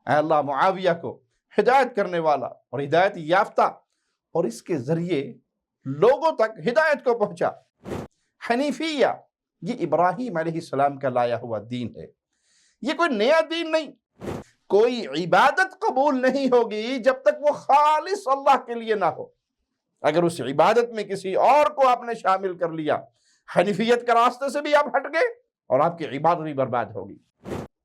اے اللہ معاویہ کو ہدایت کرنے والا اور ہدایت یافتہ اور اس کے ذریعے لوگوں تک ہدایت کو پہنچا۔ حنیفیہ یہ ابراہیم علیہ السلام کا لایا ہوا دین ہے، یہ کوئی نیا دین نہیں۔ کوئی عبادت قبول نہیں ہوگی جب تک وہ خالص اللہ کے لیے نہ ہو۔ اگر اس عبادت میں کسی اور کو آپ نے شامل کر لیا، حنیفیت کے راستے سے بھی آپ ہٹ گئے اور آپ کی عبادت بھی برباد ہوگی۔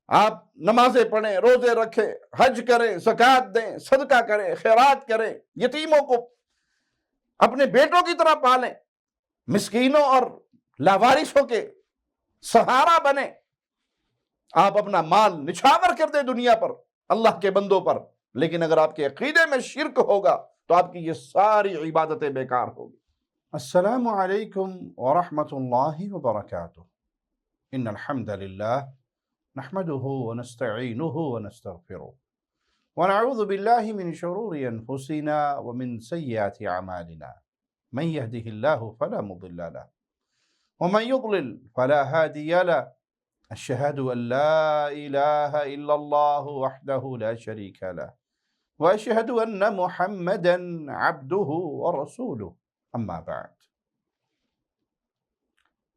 آپ نمازیں پڑھیں، روزے رکھیں، حج کریں، زکوٰۃ دیں، صدقہ کریں، خیرات کریں، یتیموں کو اپنے بیٹوں کی طرح پالیں، مسکینوں اور لاوارثوں کے سہارا بنیں، آپ اپنا مال نچھاور کر دیں دنیا پر اللہ کے بندوں پر، لیکن اگر آپ کے عقیدے میں شرک ہوگا تو آپ کی یہ ساری عبادتیں بیکار ہوگی۔ السلام علیکم ورحمۃ اللہ وبرکاتہ۔ ان الحمد للہ نحمده ونستعینه ونستغفره ونعوذ باللہ من شرور انفسنا ومن سیئات اعمالنا من يهده الله فلا مضل له ومن يضلل فلا هادي له أشهد أن لا إله إلا الله وحده لا شريك له وأشهد أن محمدا عبده ورسوله أما بعد۔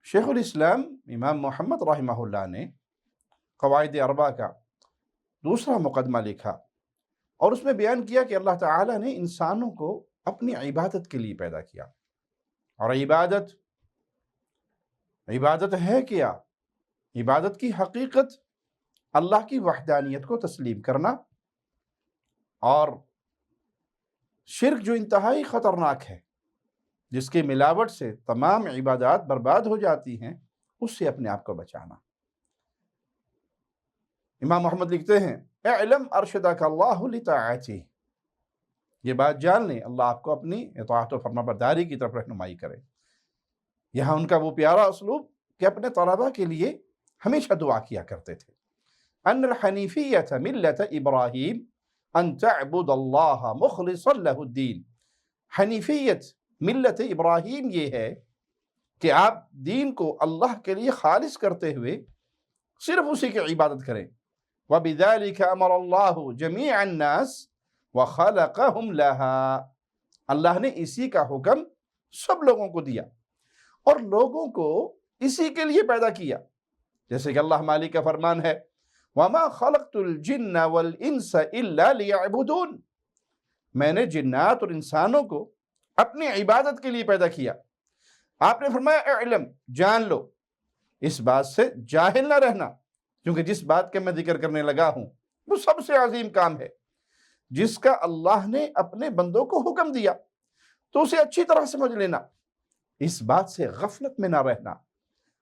شیخ الاسلام امام محمد رحمہ اللہ نے قواعد اربع کا دوسرا مقدمہ لکھا اور اس میں بیان کیا کہ اللہ تعالیٰ نے انسانوں کو اپنی عبادت کے لیے پیدا کیا، اور عبادت ہے کیا؟ عبادت کی حقیقت اللہ کی وحدانیت کو تسلیم کرنا، اور شرک جو انتہائی خطرناک ہے، جس کی ملاوٹ سے تمام عبادات برباد ہو جاتی ہیں، اس سے اپنے آپ کو بچانا۔ امام محمد لکھتے ہیں اعلم ارشدک اللہ لطاعتہ، یہ بات جان لیں اللہ آپ کو اپنی اطاعت و فرمانبرداری کی طرف رہنمائی کرے۔ یہاں ان کا وہ پیارا اسلوب کہ اپنے طلباء کے لیے ہمیشہ دعا کیا کرتے تھے۔ ان الحنیفیۃ ملت ابراہیم ان تعبد اللہ مخلصا لہ الدین، حنیفیت ملت ابراہیم یہ ہے کہ آپ دین کو اللہ کے لیے خالص کرتے ہوئے صرف اسی کی عبادت کریں۔ وبذلک امر اللہ جمیع الناس وخلقہم لہا، اللہ نے اسی کا حکم سب لوگوں کو دیا اور لوگوں کو اسی کے لیے پیدا کیا، جیسے کہ اللہ مالک کا فرمان ہے وَمَا خَلَقْتُ الْجِنَّ وَالْإِنسَ إِلَّا لِيَعْبُدُونَ، میں نے جنات اور انسانوں کو اپنی عبادت کے لیے پیدا کیا۔ آپ نے فرمایا اعلم، جان لو، اس بات سے جاہل نہ رہنا، کیونکہ جس بات کا میں ذکر کرنے لگا ہوں وہ سب سے عظیم کام ہے جس کا اللہ نے اپنے بندوں کو حکم دیا، تو اسے اچھی طرح سمجھ لینا، اس بات سے غفلت میں نہ رہنا۔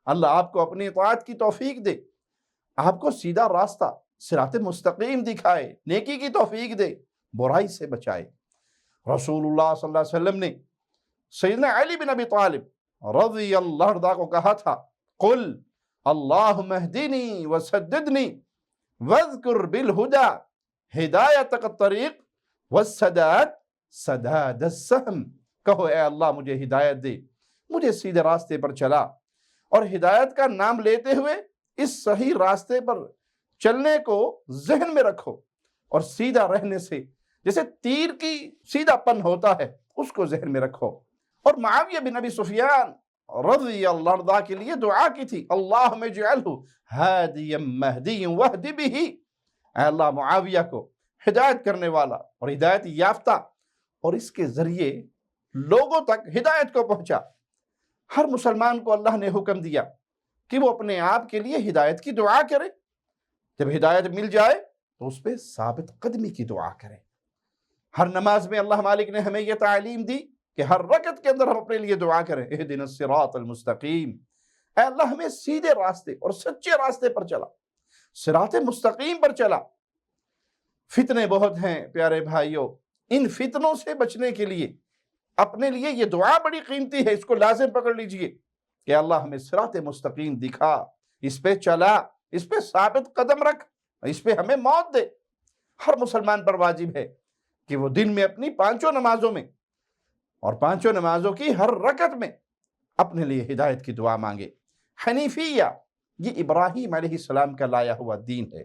اللہ آپ کو اپنی اطاعت کی توفیق دے، آپ کو سیدھا راستہ صراط مستقیم دکھائے، نیکی کی توفیق دے، برائی سے بچائے۔ رسول اللہ صلی اللہ علیہ وسلم نے سیدنا علی بن ابی طالب رضی اللہ عنہ کو کہا تھا قل اللہم اہدنی وسددنی واذکر بالہدا ہدایتک الطریق والسداد سداد السہم، کہو اے اللہ مجھے ہدایت دے، مجھے سیدھے راستے پر چلا، اور ہدایت کا نام لیتے ہوئے اس صحیح راستے پر چلنے کو ذہن میں رکھو، اور سیدھا رہنے سے جیسے تیر کی سیدھا پن ہوتا ہے اس کو ذہن میں رکھو۔ اور معاویہ بن ابی سفیان رضی اللہ عنہ کے لیے دعا کی تھی اللہم اجعلہ ہادیا مہدیا واہد بہ، اے اللہ معاویہ کو ہدایت کرنے والا اور ہدایت یافتہ اور اس کے ذریعے لوگوں تک ہدایت کو پہنچا۔ ہر مسلمان کو اللہ نے حکم دیا کہ وہ اپنے آپ کے لیے ہدایت کی دعا کرے، جب ہدایت مل جائے تو اس پہ ثابت قدمی کی دعا کرے۔ ہر نماز میں اللہ مالک نے ہمیں یہ تعلیم دی کہ ہر رکعت کے اندر ہم اپنے لیے دعا کریں اہدنا الصراط المستقیم، اے اللہ ہمیں سیدھے راستے اور سچے راستے پر چلا، صراط مستقیم پر چلا۔ فتنے بہت ہیں پیارے بھائیوں، ان فتنوں سے بچنے کے لیے اپنے لیے یہ دعا بڑی قیمتی ہے، اس کو لازم پکڑ لیجئے کہ اللہ ہمیں صراط مستقیم دکھا، اس پہ چلا، اس پہ ثابت قدم رکھ، اس پہ ہمیں موت دے۔ ہر مسلمان پر واجب ہے کہ وہ دن میں اپنی پانچوں نمازوں میں اور پانچوں نمازوں کی ہر رکعت میں اپنے لیے ہدایت کی دعا مانگے۔ حنیفیہ یہ ابراہیم علیہ السلام کا لایا ہوا دین ہے،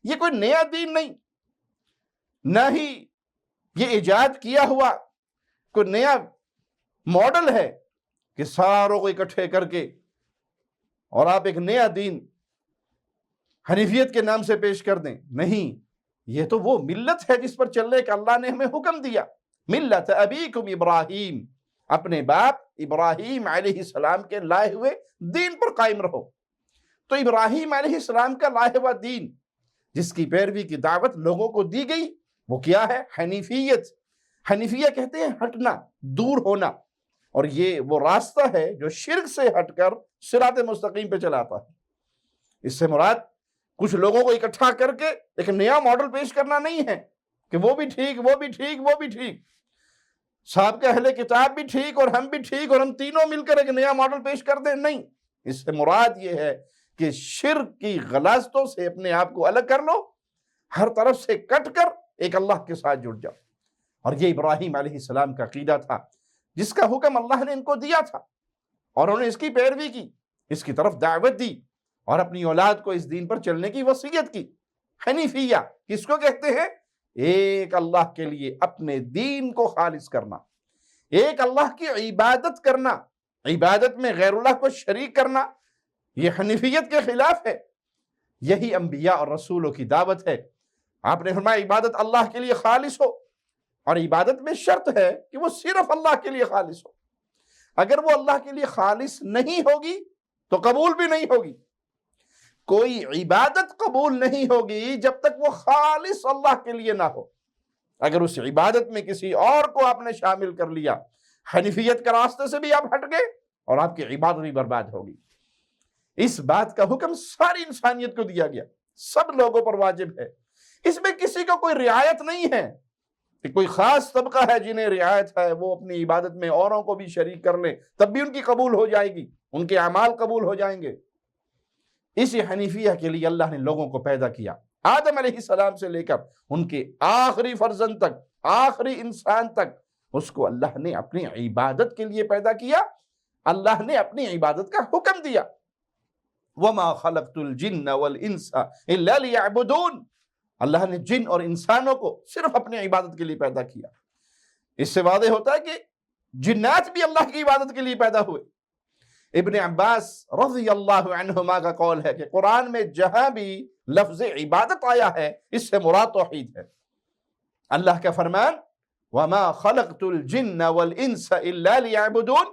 یہ کوئی نیا دین نہیں۔ نہ ہی یہ ایجاد کیا ہوا کوئی نیا ماڈل ہے کہ ساروں کو اکٹھے کر کے اور آپ ایک نیا دین حنیفیت کے نام سے پیش کر دیں. نہیں، یہ تو وہ ملت ہے جس پر چلنے کا اللہ نے ہمیں حکم دیا. ملت ابیکم ابراہیم، اپنے باپ ابراہیم علیہ السلام کے لائے ہوئے دین پر قائم رہو. تو ابراہیم علیہ السلام کا لائے ہوا دین جس کی پیروی کی دعوت لوگوں کو دی گئی وہ کیا ہے؟ حنیفیت. حنیفیہ کہتے ہیں ہٹنا، دور ہونا، اور یہ وہ راستہ ہے جو شرک سے ہٹ کر صراط مستقیم پہ چلاتا ہے. اس سے مراد کچھ لوگوں کو اکٹھا کر کے ایک نیا ماڈل پیش کرنا نہیں ہے کہ وہ بھی ٹھیک، وہ بھی ٹھیک، وہ بھی ٹھیک، صاحب کے اہل کتاب بھی ٹھیک اور ہم بھی ٹھیک اور ہم تینوں مل کر ایک نیا ماڈل پیش کر دیں. نہیں، اس سے مراد یہ ہے کہ شرک کی غلاظتوں سے اپنے آپ کو الگ کر لو، ہر طرف سے کٹ کر ایک اللہ کے ساتھ جڑ جاؤ. اور یہ ابراہیم علیہ السلام کا عقیدہ تھا جس کا حکم اللہ نے ان کو دیا تھا، اور انہوں نے اس کی پیروی کی، اس کی طرف دعوت دی اور اپنی اولاد کو اس دین پر چلنے کی وصیت کی. حنیفیہ کس کو کہتے ہیں؟ ایک اللہ کے لیے اپنے دین کو خالص کرنا، ایک اللہ کی عبادت کرنا، عبادت میں غیر اللہ کو شریک کرنا. یہ حنیفیت کے خلاف ہے. یہی انبیاء اور رسولوں کی دعوت ہے. آپ نے فرمایا عبادت اللہ کے لیے خالص ہو، اور عبادت میں شرط ہے کہ وہ صرف اللہ کے لیے خالص ہو. اگر وہ اللہ کے لیے خالص نہیں ہوگی تو قبول بھی نہیں ہوگی. کوئی عبادت قبول نہیں ہوگی جب تک وہ خالص اللہ کے لیے نہ ہو. اگر اس عبادت میں کسی اور کو آپ نے شامل کر لیا، حنیفیت کے راستے سے بھی آپ ہٹ گئے اور آپ کی عبادت بھی برباد ہوگی. اس بات کا حکم ساری انسانیت کو دیا گیا، سب لوگوں پر واجب ہے. اس میں کسی کو کوئی رعایت نہیں ہے کہ کوئی خاص طبقہ ہے جنہیں رعایت ہے، وہ اپنی عبادت میں اوروں کو بھی شریک کر لیں تب بھی ان کی قبول ہو جائے گی، ان کے اعمال قبول ہو جائیں گے. اسی حنیفیہ کے لیے اللہ نے لوگوں کو پیدا کیا. آدم علیہ السلام سے لے کر ان کے آخری فرزند تک، آخری انسان تک، اس کو اللہ نے اپنی عبادت کے لیے پیدا کیا. اللہ نے اپنی عبادت کا حکم دیا. وَمَا خَلَقْتُ الْجِنَّ وَالْإِنسَ إِلَّا لِيَعْبُدُونَ. اللہ نے جن اور انسانوں کو صرف اپنی عبادت کے لیے پیدا کیا. اس سے واضح ہوتا ہے کہ جنات بھی اللہ کی عبادت کے لیے پیدا ہوئے. ابن عباس رضی اللہ عنہما کا قول ہے کہ قرآن میں جہاں بھی لفظ عبادت آیا ہے اس سے مراد توحید ہے. اللہ کا فرمان وَمَا خَلَقْتُ الْجِنَّ وَالْإِنسَ إِلَّا لِيَعْبُدُونَ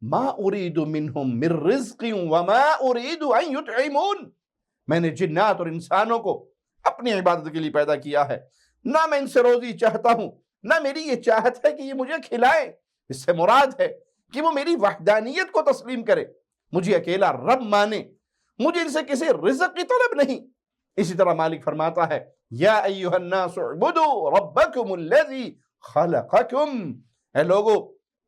مَا أُرِيدُ مِنْهُمْ مِنْ رِزْقٍ وَمَا أُرِيدُ أَنْ يُطْعِمُونَ. میں نے جنات اور انسانوں کو اپنی عبادت کے لیے پیدا کیا ہے، نہ میں ان سے روزی چاہتا ہوں، نہ میری یہ چاہت ہے کہ یہ مجھے کھلائے. اس سے مراد ہے کہ وہ میری وحدانیت کو تسلیم کرے، مجھے اکیلا رب مانے، مجھے ان سے کسی رزق کی طلب نہیں. اسی طرح مالک فرماتا ہے یا ایھا الناس اعبدوا ربکم الذی خلقکم. اے لوگو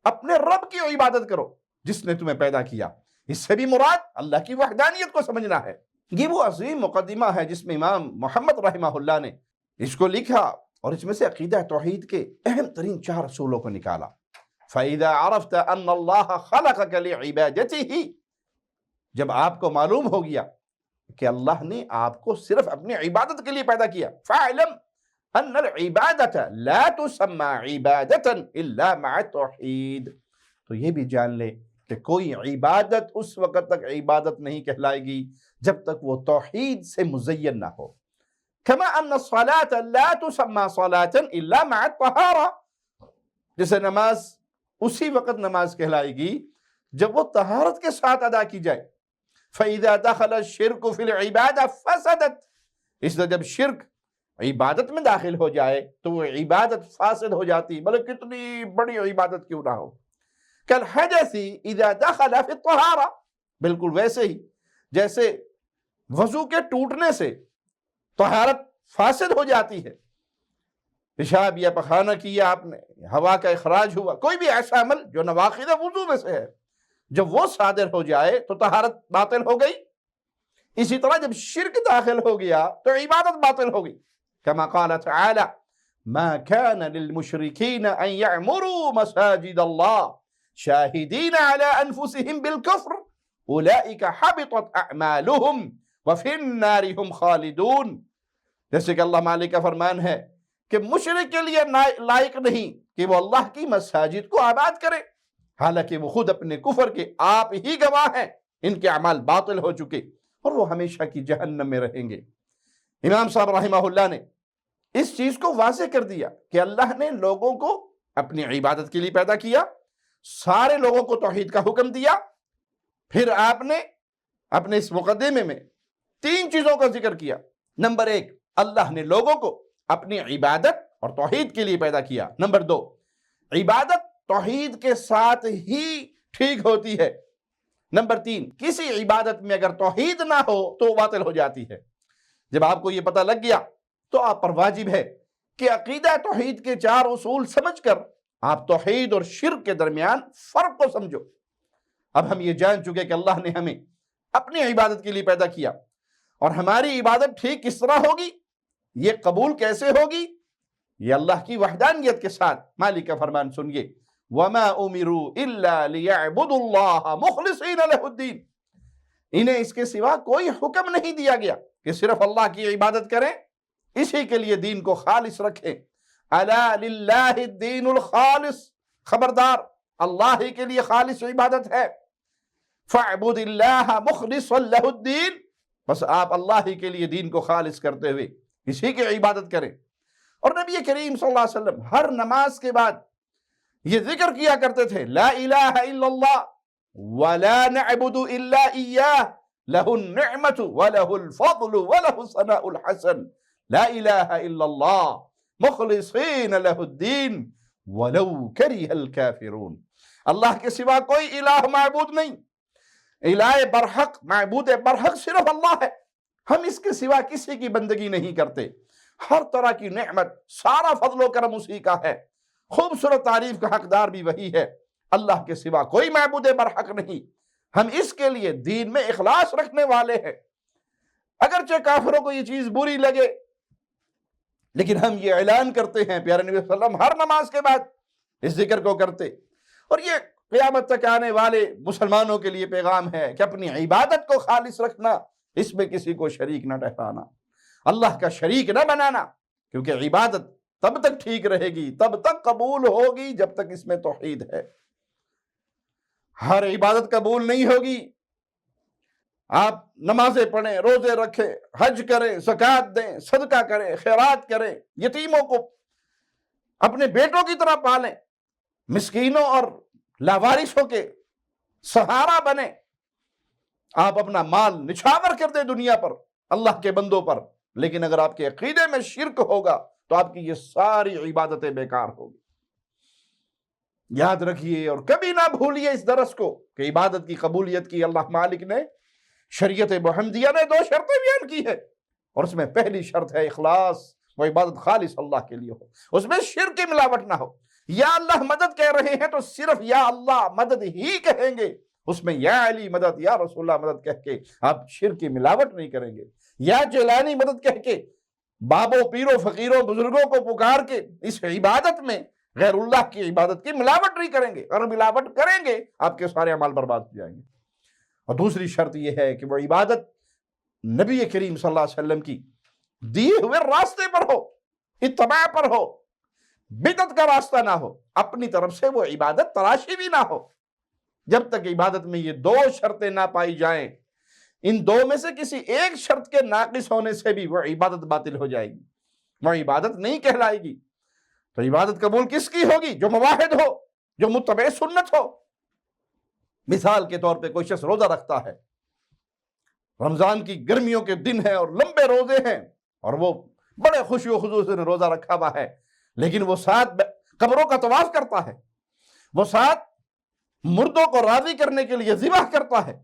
اپنے رب کی عبادت کرو جس نے تمہیں پیدا کیا. اس سے بھی مراد اللہ کی وحدانیت کو سمجھنا ہے. یہ وہ عظیم مقدمہ ہے جس میں امام محمد رحمہ اللہ نے اس کو لکھا اور اس میں سے عقیدہ توحید کے اہم ترین 4 اصولوں کو نکالا. فَإِذَا عَرَفْتَ أَنَّ اللَّهَ خَلَقَكَ لِعِبَادَتِهِ. جب آپ کو معلوم ہو گیا کہ اللہ نے آپ کو صرف اپنی عبادت کے لیے پیدا کیا، فَاعْلَمْ أَنَّ الْعِبَادَةَ لَا تُسَمَّى عِبَادَةً إِلَّا مَعَ التَّوْحِيدِ. تو یہ بھی جان لے کہ کوئی عبادت اس وقت تک عبادت نہیں کہلائے گی جب تک وہ توحید سے مزین نہ ہو. كَمَا أَنَّ الصَّلَاةَ لَا تُسَمَّى صَلَاةً إِلَّا مَعَ الطَّهَارَةِ. جیسے نماز اسی وقت نماز کہلائے گی جب وہ طہارت کے ساتھ ادا کی جائے. فَإِذَا دَخَلَ الشِّرْكُ فِي الْعِبَادَةِ فَسَدَتْ. اس لیے جب شرک عبادت میں داخل ہو جائے تو وہ عبادت فاسد ہو جاتی، بلکہ کتنی بڑی عبادت کیوں نہ ہو. كَالْحَدَثِ إِذَا دَخَلَ فِي الطَّهَارَةِ. بالکل ویسے ہی جیسے وضو کے ٹوٹنے سے طہارت فاسد ہو جاتی ہے. پیشاب یا پخانہ کیا آپ نے، ہوا کا اخراج ہوا، کوئی بھی ایسا عمل جو نواقض وضو میں سے ہے، جب وہ صادر ہو جائے تو طہارت باطل ہو گئی. اسی طرح جب شرک داخل ہو گیا تو عبادت باطل ہو گئی. كما قال تعالی ما كان للمشركين ان يعمروا مساجد الله شاهدين على انفسهم بالكفر اولئك حبطت اعمالهم وفي النار هم خالدون. جیسے کہ اللہ مالک کا فرمان ہے کہ مشرک کے لیے لائق نہیں کہ وہ اللہ کی مساجد کو آباد کرے، حالانکہ وہ خود اپنے کفر کے آپ ہی گواہ ہیں، ان کے اعمال باطل ہو چکے اور وہ ہمیشہ کی جہنم میں رہیں گے۔ امام صاحب رحمہ اللہ نے اس چیز کو واضح کر دیا کہ اللہ نے لوگوں کو اپنی عبادت کے لیے پیدا کیا، سارے لوگوں کو توحید کا حکم دیا، پھر آپ نے اپنے اس مقدمے میں 3 چیزوں کا ذکر کیا۔ نمبر 1، اللہ نے لوگوں کو اپنی عبادت اور توحید کے لیے پیدا کیا۔ نمبر 2، عبادت توحید کے ساتھ ہی ٹھیک ہوتی ہے۔ نمبر 3، کسی عبادت میں اگر توحید نہ ہو تو وہ باطل ہو جاتی ہے۔ جب آپ کو یہ پتہ لگ گیا تو آپ پر واجب ہے کہ عقیدہ توحید کے 4 اصول سمجھ کر آپ توحید اور شرک کے درمیان فرق کو سمجھو۔ اب ہم یہ جان چکے کہ اللہ نے ہمیں اپنی عبادت کے لیے پیدا کیا، اور ہماری عبادت ٹھیک کس طرح ہوگی، یہ قبول کیسے ہوگی، یہ اللہ کی وحدانیت کے ساتھ۔ مالک کا فرمان سنیے، وَمَا أُمِرُوا إِلَّا لِيَعْبُدُوا اللَّهَ مُخْلِصِينَ لَهُ الدِّينَ، انہیں اس کے سوا کوئی حکم نہیں دیا گیا کہ صرف اللہ کی عبادت کریں، اسی کے لیے دین کو خالص رکھیں۔ أَلَا لِلَّهِ الدِّينُ الْخَالِص، خبردار اللہ ہی کے لیے خالص عبادت ہے۔ فَاعْبُدِ اللَّهَ مُخْلِصًا لَهُ الدِّينَ، بس آپ اللہ ہی کے لیے دین کو خالص کرتے ہوئے اسی کی عبادت کریں۔ اور نبی کریم صلی اللہ علیہ وسلم ہر نماز کے بعد یہ ذکر کیا کرتے تھے، لا الہ الا اللہ ولا نعبد الا ایاہ لہ النعمت ولہ الفضل ولہ الثناء الحسن، لا الہ الا اللہ مخلصین لہ الدین ولو کرہ الکافرون۔ اللہ کے سوا کوئی الہ معبود نہیں، الہ برحق معبود برحق صرف اللہ ہے، ہم اس کے سوا کسی کی بندگی نہیں کرتے۔ ہر طرح کی نعمت، سارا فضل و کرم اسی کا ہے، خوبصورت تعریف کا حقدار بھی وہی ہے۔ اللہ کے سوا کوئی معبود برحق نہیں، ہم اس کے لیے دین میں اخلاص رکھنے والے ہیں۔ اگرچہ کافروں کو یہ چیز بری لگے، لیکن ہم یہ اعلان کرتے ہیں، پیارے نبی صلی اللہ علیہ وسلم ہر نماز کے بعد اس ذکر کو کرتے، اور یہ قیامت تک آنے والے مسلمانوں کے لیے پیغام ہے کہ اپنی عبادت کو خالص رکھنا، اس میں کسی کو شریک نہ ٹھہرانا، اللہ کا شریک نہ بنانا، کیونکہ عبادت تب تک ٹھیک رہے گی، تب تک قبول ہوگی جب تک اس میں توحید ہے۔ ہر عبادت قبول نہیں ہوگی، آپ نمازیں پڑھیں، روزے رکھیں، حج کریں، زکوٰۃ دیں، صدقہ کریں، خیرات کریں، یتیموں کو اپنے بیٹوں کی طرح پالیں، مسکینوں اور لاوارثوں کے سہارا بنیں، آپ اپنا مال نچھاور کر دیں دنیا پر اللہ کے بندوں پر، لیکن اگر آپ کے عقیدے میں شرک ہوگا تو آپ کی یہ ساری عبادتیں بیکار ہوگی۔ یاد رکھیے اور کبھی نہ بھولیے اس درس کو کہ عبادت کی قبولیت کی اللہ مالک نے شریعت محمدیہ نے 2 شرطیں بیان کی ہے، اور اس میں پہلی شرط ہے اخلاص، وہ عبادت خالص اللہ کے لیے ہو، اس میں شرک کی ملاوٹ نہ ہو۔ یا اللہ مدد کہہ رہے ہیں تو صرف یا اللہ مدد ہی کہیں گے، اس میں یا علی مدد، یا رسول اللہ مدد کہہ کے آپ شرک کی ملاوٹ نہیں کریں گے، یا جیلانی مدد کہہ کے بابوں، پیروں، فقیروں، بزرگوں کو پکار کے اس عبادت میں غیر اللہ کی عبادت کی ملاوٹ نہیں کریں گے، اگر ملاوٹ کریں گے آپ کے سارے اعمال برباد ہو جائیں گے۔ اور دوسری شرط یہ ہے کہ وہ عبادت نبی کریم صلی اللہ علیہ وسلم کی دیے ہوئے راستے پر ہو، اتباع پر ہو، بدعت کا راستہ نہ ہو، اپنی طرف سے وہ عبادت تراشی بھی نہ ہو۔ جب تک عبادت میں یہ 2 شرطیں نہ پائی جائیں، ان 2 میں سے کسی ایک شرط کے ناقص ہونے سے بھی وہ عبادت باطل ہو جائے گی، وہ عبادت نہیں کہلائے گی۔ تو عبادت قبول کس کی ہوگی؟ جو موحد ہو، جو متبع سنت ہو۔ مثال کے طور پہ کوئی شخص روزہ رکھتا ہے، رمضان کی گرمیوں کے دن ہیں اور لمبے روزے ہیں، اور وہ بڑے خوشی و خضوع سے روزہ رکھا ہوا ہے، لیکن وہ 7 قبروں کا طواف کرتا ہے، وہ 7 مردوں کو راضی کرنے کے لیے ذبح کرتا ہے،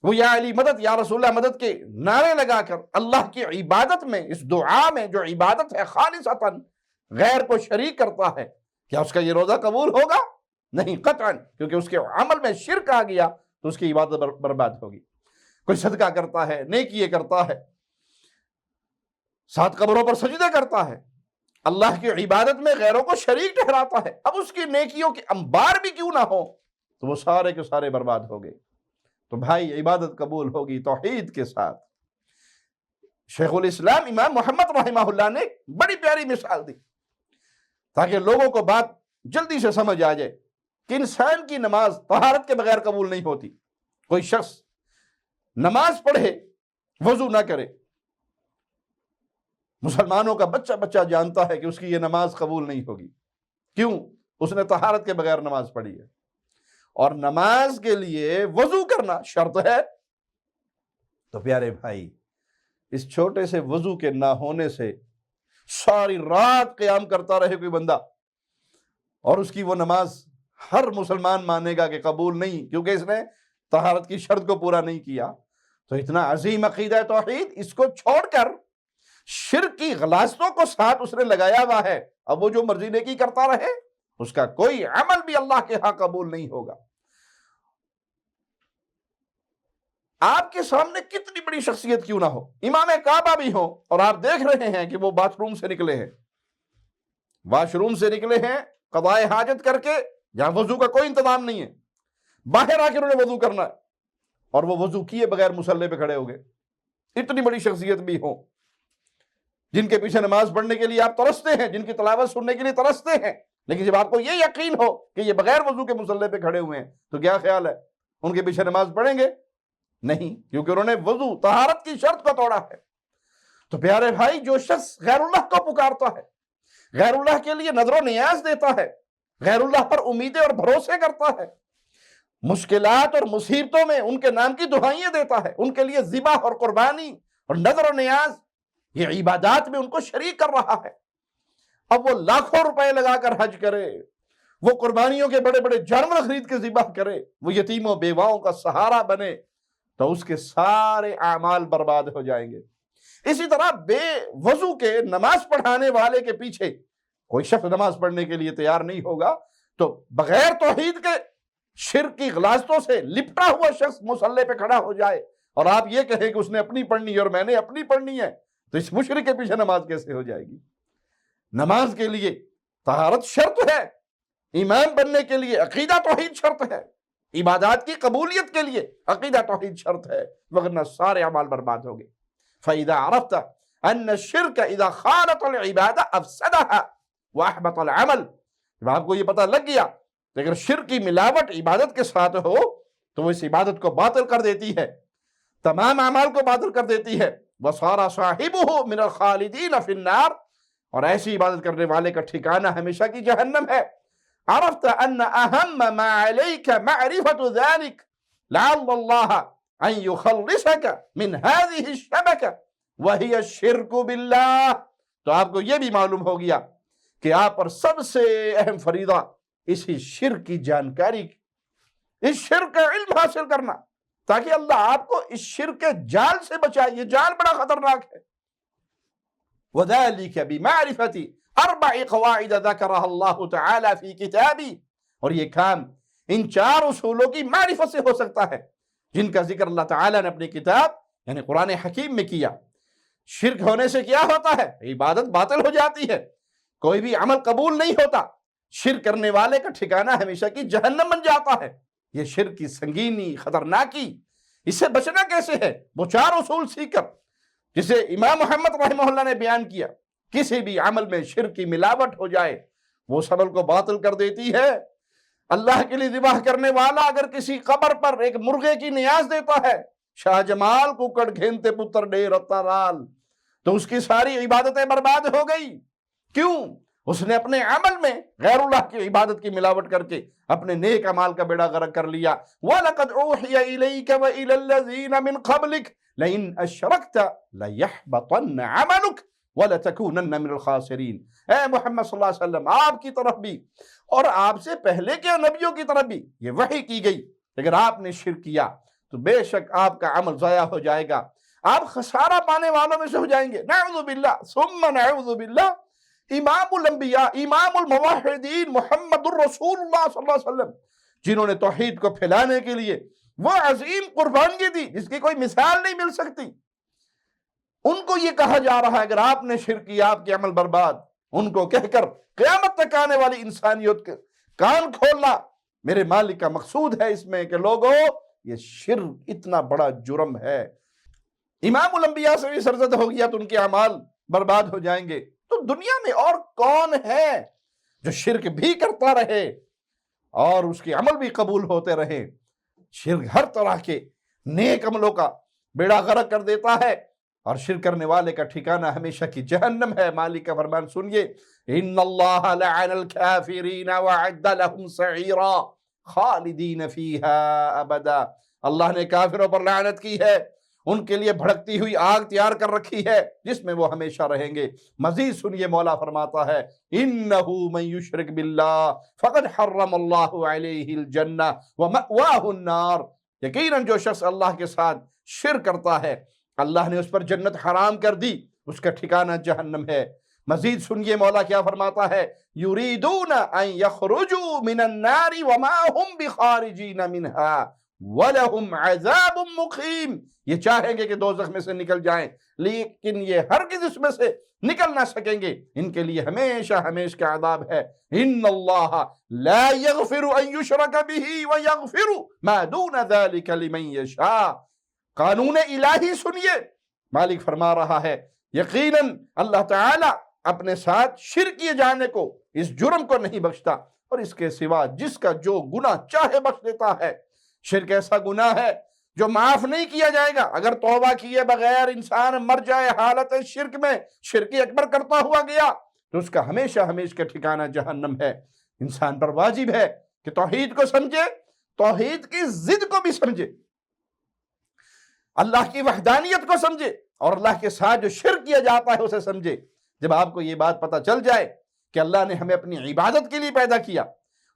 وہ یا علی مدد، یا رسول اللہ مدد کے نعرے لگا کر اللہ کی عبادت میں، اس دعا میں جو عبادت ہے خالصتاً غیر کو شریک کرتا ہے، کیا اس کا یہ روزہ قبول ہوگا؟ نہیں، قطعاً، کیونکہ اس کے عمل میں شرک آ گیا تو اس کی عبادت برباد ہوگی۔ کوئی صدقہ کرتا ہے، نیکی کرتا ہے، 7 قبروں پر سجدے کرتا ہے، اللہ کی عبادت میں غیروں کو شریک ٹھہراتا ہے، اب اس کی نیکیوں کے انبار بھی کیوں نہ ہو تو وہ سارے کے سارے برباد ہو گئے۔ تو بھائی، عبادت قبول ہوگی توحید کے ساتھ، شیخ الاسلام امام محمد رحمہ اللہ نے بڑی پیاری مثال دی تاکہ لوگوں کو بات جلدی سے سمجھ آ جائے کہ انسان کی نماز طہارت کے بغیر قبول نہیں ہوتی. کوئی شخص نماز پڑھے وضو نہ کرے، مسلمانوں کا بچہ بچہ جانتا ہے کہ اس کی یہ نماز قبول نہیں ہوگی. کیوں؟ اس نے طہارت کے بغیر نماز پڑھی ہے. اور نماز کے لیے وضو کرنا شرط ہے. تو پیارے بھائی، اس چھوٹے سے وضو کے نہ ہونے سے ساری رات قیام کرتا رہے کوئی بندہ، اور اس کی وہ نماز ہر مسلمان مانے گا کہ قبول نہیں، کیونکہ اس نے طہارت کی شرط کو پورا نہیں کیا. تو اتنا عظیم عقیدہ توحید، اس کو چھوڑ کر شرک کی غلاظتوں کو ساتھ اس نے لگایا ہوا ہے. اب وہ جو مرضی نیکی کرتا رہے، اس کا کوئی عمل بھی اللہ کے ہاں قبول نہیں ہوگا. آپ کے سامنے کتنی بڑی شخصیت کیوں نہ ہو، امام کعبہ بھی ہو، اور آپ دیکھ رہے ہیں کہ وہ باتھ روم سے نکلے ہیں، واش روم سے نکلے ہیں قضاء حاجت کر کے، جہاں وضو کا کوئی انتظام نہیں ہے، باہر آ کے انہوں نے وضو کرنا ہے، اور وہ وضو کیے بغیر مصلی پہ کھڑے ہو گئے. اتنی بڑی شخصیت بھی ہو، جن کے پیچھے نماز پڑھنے کے لیے آپ ترستے ہیں، جن کی تلاوت سننے کے لیے ترستے ہیں، لیکن جب آپ کو یہ یقین ہو کہ یہ بغیر وضو کے مصلی پہ کھڑے ہوئے ہیں، تو کیا خیال ہے ان کے پیچھے نماز پڑھیں گے؟ نہیں، کیونکہ انہوں نے وضو طہارت کی شرط کو توڑا ہے. تو پیارے بھائی، جو شخص غیر اللہ کو پکارتا ہے، غیر اللہ کے لیے نظر و نیاز دیتا ہے، غیر اللہ پر امیدیں اور بھروسے کرتا ہے، مشکلات اور مصیبتوں میں ان کے نام کی دعائیں دیتا ہے، ان کے لیے ذبح اور قربانی اور نظر و نیاز، یہ عبادات میں ان کو شریک کر رہا ہے. اب وہ لاکھوں روپے لگا کر حج کرے، وہ قربانیوں کے بڑے بڑے جانور خرید کے ذبح کرے، وہ یتیموں بیواؤں کا سہارا بنے، تو اس کے سارے اعمال برباد ہو جائیں گے. اسی طرح بے وضو کے نماز پڑھانے والے کے پیچھے کوئی شخص نماز پڑھنے کے لیے تیار نہیں ہوگا، تو بغیر توحید کے شرک کی غلاظتوں سے لپٹا ہوا شخص مصلی پہ کھڑا ہو جائے، اور آپ یہ کہیں کہ اس نے اپنی پڑھنی ہے اور میں نے اپنی پڑھنی ہے، تو اس مشرک کے پیچھے نماز کیسے ہو جائے گی؟ نماز کے لیے طہارت شرط ہے، ایمان بننے کے لیے عقیدہ توحید شرط ہے، عبادات کی قبولیت کے لیے عقیدہ توحید شرط ہے، وگرنہ سارے اعمال برباد ہو گئے. فَإِذَا عَرَفْتَ أَنَّ الشِّرْكَ إِذَا خَالَطَ الْعِبَادَةَ أَفْسَدَهَا وَأَحْبَطَ الْعَمَلَ، جب آپ کو یہ پتہ لگ گیا کہ اگر شرک کی ملاوٹ عبادت کے ساتھ ہو تو وہ اس عبادت کو باطل کر دیتی ہے، تمام اعمال کو باطل کر دیتی ہے. وَصَارَ صَاحِبُهُ مِنَ الْخَالِدِينَ فِي النَّارِ، اور ایسی عبادت کرنے والے کا ٹھکانہ ہمیشہ کی جہنم ہے. عرفت ان اہم ما علیک معرفت ذلك لعل اللہ ان یخلصک من هذه الشبکہ وہی الشرک باللہ. تو آپ کو یہ بھی معلوم ہو گیا کہ آپ پر سب سے اہم فریضہ اسی شرک کی جانکاری، اس شرک کا علم حاصل کرنا، تاکہ اللہ آپ کو اس شرک کے جال سے بچائے. یہ جال بڑا خطرناک ہے. وَذَلِكَ بِمَعْرِفَةِ 4 قواعد ذکرها اللہ تعالی فی کتابی، اور یہ کام ان 4 اصولوں کی معرفت سے ہو سکتا ہے جن کا ذکر اللہ تعالیٰ نے اپنی کتاب یعنی قرآن حکیم میں کیا. شرک ہونے سے کیا ہوتا ہے؟ عبادت باطل ہو جاتی ہے، کوئی بھی عمل قبول نہیں ہوتا، شرک کرنے والے کا ٹھکانہ ہمیشہ کی جہنم بن جاتا ہے. یہ شرک کی سنگینی، خطرناکی، اس سے بچنا کیسے ہے؟ وہ 4 اصول سیکھ کر، جسے امام محمد رحمہ اللہ نے بیان کیا. کسی بھی عمل میں شرک کی ملاوٹ ہو جائے وہ اس عمل کو باطل کر دیتی ہے. اللہ کے لیے ذبح کرنے والا اگر کسی قبر پر ایک مرغے کی نیاز دیتا ہے، شاہ جمال ککڑ گھینتے پتر ڈے رتا رال، تو اس کی ساری عبادتیں برباد ہو گئی. کیوں؟ اس نے اپنے عمل میں غیر اللہ کی عبادت کی ملاوٹ کر کے اپنے نیک اعمال کا بیڑا غرق کر لیا. وَلَقَدْ أُوحِيَ إِلَيْكَ وَإِلَى الَّذِينَ مِنْ قَبْلِكَ لَئِنْ أَشْرَكْتَ لَيَحْبَطَنَّ عَمَلُكَ وَلَتَكُونَنَّ مِنَ الْخَاسِرِينَ. اے محمد صلی اللہ علیہ وسلم، آپ کی طرف بھی اور آپ سے پہلے کے نبیوں کی طرف بھی یہ وحی کی گئی، اگر آپ نے شرک کیا تو بے شک آپ کا عمل ضائع ہو جائے گا، آپ خسارہ پانے والوں میں سے ہو جائیں گے. نعوذ باللہ ثم نعوذ باللہ. امام الانبیاء، امام الموحدین، محمد الرسول اللہ صلی اللہ علیہ وسلم، جنہوں نے توحید کو پھیلانے کے لیے وہ عظیم قربانی دی جس کی کوئی مثال نہیں مل سکتی، ان کو یہ کہا جا رہا ہے اگر آپ نے شرک کیا آپ کے عمل برباد. ان کو کہہ کر قیامت تک آنے والی انسانیت کے کان کھولنا میرے مالک کا مقصود ہے اس میں کہ لوگوں، یہ شرک اتنا بڑا جرم ہے، امام الانبیاء سے بھی سرزد ہو گیا تو ان کے اعمال برباد ہو جائیں گے، تو دنیا میں اور کون ہے جو شرک بھی کرتا رہے اور اس کے عمل بھی قبول ہوتے رہے؟ شرک ہر طرح کے نیک عملوں کا بیڑا غرق کر دیتا ہے، اور شرک کرنے والے کا ٹھکانہ ہمیشہ کی جہنم ہے۔ مالک کا فرمان سنیے، ان اللہ لعن الکافرین وعد لهم سعیرا خالدین فیہا ابدا۔ اللہ نے کافروں پر لعنت کی ہے، ان کے لیے بھڑکتی ہوئی آگ تیار کر رکھی ہے جس میں وہ ہمیشہ رہیں گے۔ مزید سنیے، مولا فرماتا ہے، انہو من یشرک باللہ فقد حرم اللہ علیہ الجنہ ومأواہ النار۔ یقیناً جو شخص اللہ کے ساتھ شرک کرتا ہے، اللہ نے اس پر جنت حرام کر دی، اس کا ٹھکانہ جہنم ہے۔ مزید سنیے مولا کیا فرماتا ہے، یریدون ان یخرجوا من النار وما هم بخارجین منہا وَلَهُمْ عَذَابٌ مُقِيمٌ۔ یہ چاہیں گے کہ دوزخ میں سے نکل جائیں، لیکن یہ ہرگز اس میں سے نکل نہ سکیں گے، ان کے لیے ہمیشہ ہمیشہ کا عذاب ہے۔ ان اللہ لا یغفر ان یشرک بہ ویغفر ما دون ذلک لمن یشاء۔ قانون الہی سنیے، مالک فرما رہا ہے، یقیناً اللہ تعالی اپنے ساتھ شرک کیے جانے کو، اس جرم کو نہیں بخشتا، اور اس کے سوا جس کا جو گناہ چاہے بخش دیتا ہے۔ شرک ایسا گناہ ہے جو معاف نہیں کیا جائے گا۔ اگر توبہ کیے بغیر انسان مر جائے حالت شرک میں، شرک اکبر کرتا ہوا گیا، تو اس کا ہمیشہ ہمیشہ کا ٹھکانہ جہنم ہے۔ انسان پر واجب ہے کہ توحید کو سمجھے، توحید کی ضد کو بھی سمجھے، اللہ کی وحدانیت کو سمجھے، اور اللہ کے ساتھ جو شرک کیا جاتا ہے اسے سمجھے۔ جب آپ کو یہ بات پتہ چل جائے کہ اللہ نے ہمیں اپنی عبادت کے لیے پیدا کیا،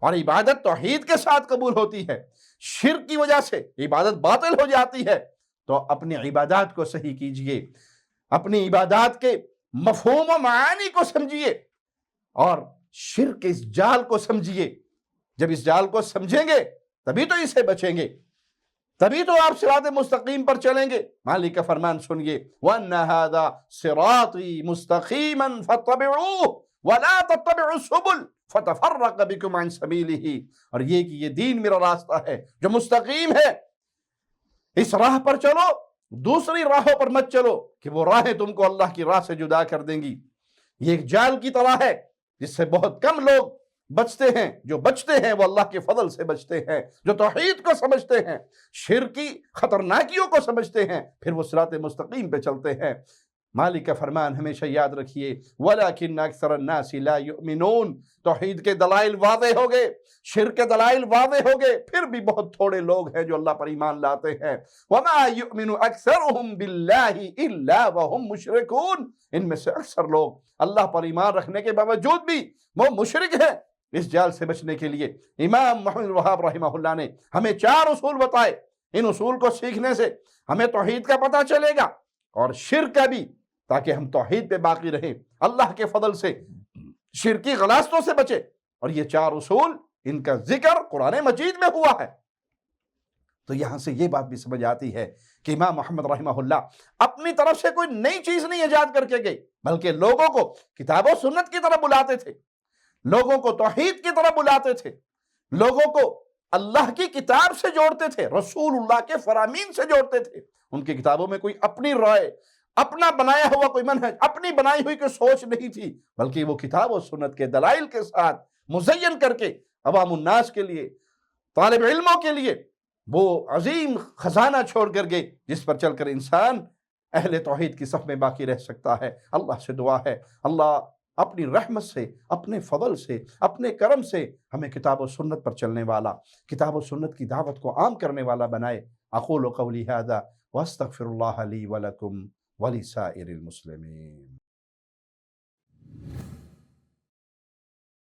اور عبادت توحید کے ساتھ قبول ہوتی ہے، شرک کی وجہ سے عبادت باطل ہو جاتی ہے، تو اپنی عبادات کو صحیح کیجئے، اپنی عبادات کے مفہوم و معانی کو سمجھیے، اور شرک کے اس جال کو سمجھیے۔ جب اس جال کو سمجھیں گے تبھی تو اسے بچیں گے، تبھی تو آپ صراط مستقیم پر چلیں گے۔ مالک کا فرمان سنیے، وَأَنَّ هَذَا صِرَاطِي مُسْتَقِيمًا فَاتَّبِعُوهُ وَلَا تَتَّبِعُوا السُّبُلَ فَتَفَرَّقَ بِكُمْ عَنْ سَبِيلِهِ۔ اور یہ کہ یہ دین میرا راستہ ہے جو مستقیم ہے، اس راہ پر چلو، دوسری راہوں پر مت چلو کہ وہ راہیں تم کو اللہ کی راہ سے جدا کر دیں گی۔ یہ ایک جال کی طرح ہے جس سے بہت کم لوگ بچتے ہیں، جو بچتے ہیں وہ اللہ کے فضل سے بچتے ہیں، جو توحید کو سمجھتے ہیں، شرک کی خطرناکیوں کو سمجھتے ہیں، پھر وہ صراط مستقیم پہ چلتے ہیں۔ مالک کا فرمان ہمیشہ یاد رکھیے، وَلَكِنَّ أَكْثَرَ النَّاسِ لَا يُؤْمِنُونَ۔ توحید کے دلائل واضح ہو گئے، شرک کے دلائل واضح ہو گئے، پھر بھی بہت تھوڑے لوگ ہیں جو اللہ پر ایمان لاتے ہیں۔ وَمَا يُؤْمِنُ أَكْثَرُهُمْ بِاللَّهِ إِلَّا وَهُمْ مُشْرِكُونَ۔ ان میں سے اکثر لوگ اللہ پر ایمان رکھنے کے باوجود بھی وہ مشرک ہیں۔ اس جال سے بچنے کے لیے امام محمد وہاب رحمہ اللہ نے ہمیں 4 اصول بتائے۔ ان اصول کو سیکھنے سے ہمیں توحید کا پتہ چلے گا اور شرک کا بھی، تاکہ ہم توحید پہ باقی رہیں، اللہ کے فضل سے شرکی غلاستوں سے بچے۔ اور یہ 4 اصول، ان کا ذکر قرآن مجید میں ہوا ہے۔ تو یہاں سے یہ بات بھی سمجھ آتی ہے کہ امام محمد رحمہ اللہ اپنی طرف سے کوئی نئی چیز نہیں ایجاد کر کے گئے، بلکہ لوگوں کو کتاب و سنت کی طرف بلاتے تھے، لوگوں کو توحید کی طرف بلاتے تھے، لوگوں کو اللہ کی کتاب سے جوڑتے تھے، رسول اللہ کے فرامین سے جوڑتے تھے۔ ان کی کتابوں میں کوئی اپنی رائے، اپنا بنایا ہوا کوئی منہج، اپنی بنائی ہوئی کوئی سوچ نہیں تھی، بلکہ وہ کتاب و سنت کے دلائل کے ساتھ مزین کر کے عوام الناس کے لیے، طالب علموں کے لیے وہ عظیم خزانہ چھوڑ کر گئے، جس پر چل کر انسان اہل توحید کی صف میں باقی رہ سکتا ہے۔ اللہ سے دعا ہے اللہ اپنی رحمت سے، اپنے فضل سے، اپنے کرم سے ہمیں کتاب و سنت پر چلنے والا، کتاب و سنت کی دعوت کو عام کرنے والا بنائے۔ اقول قولی ھذا واستغفر اللہ لی ولکم ولسائر المسلمین۔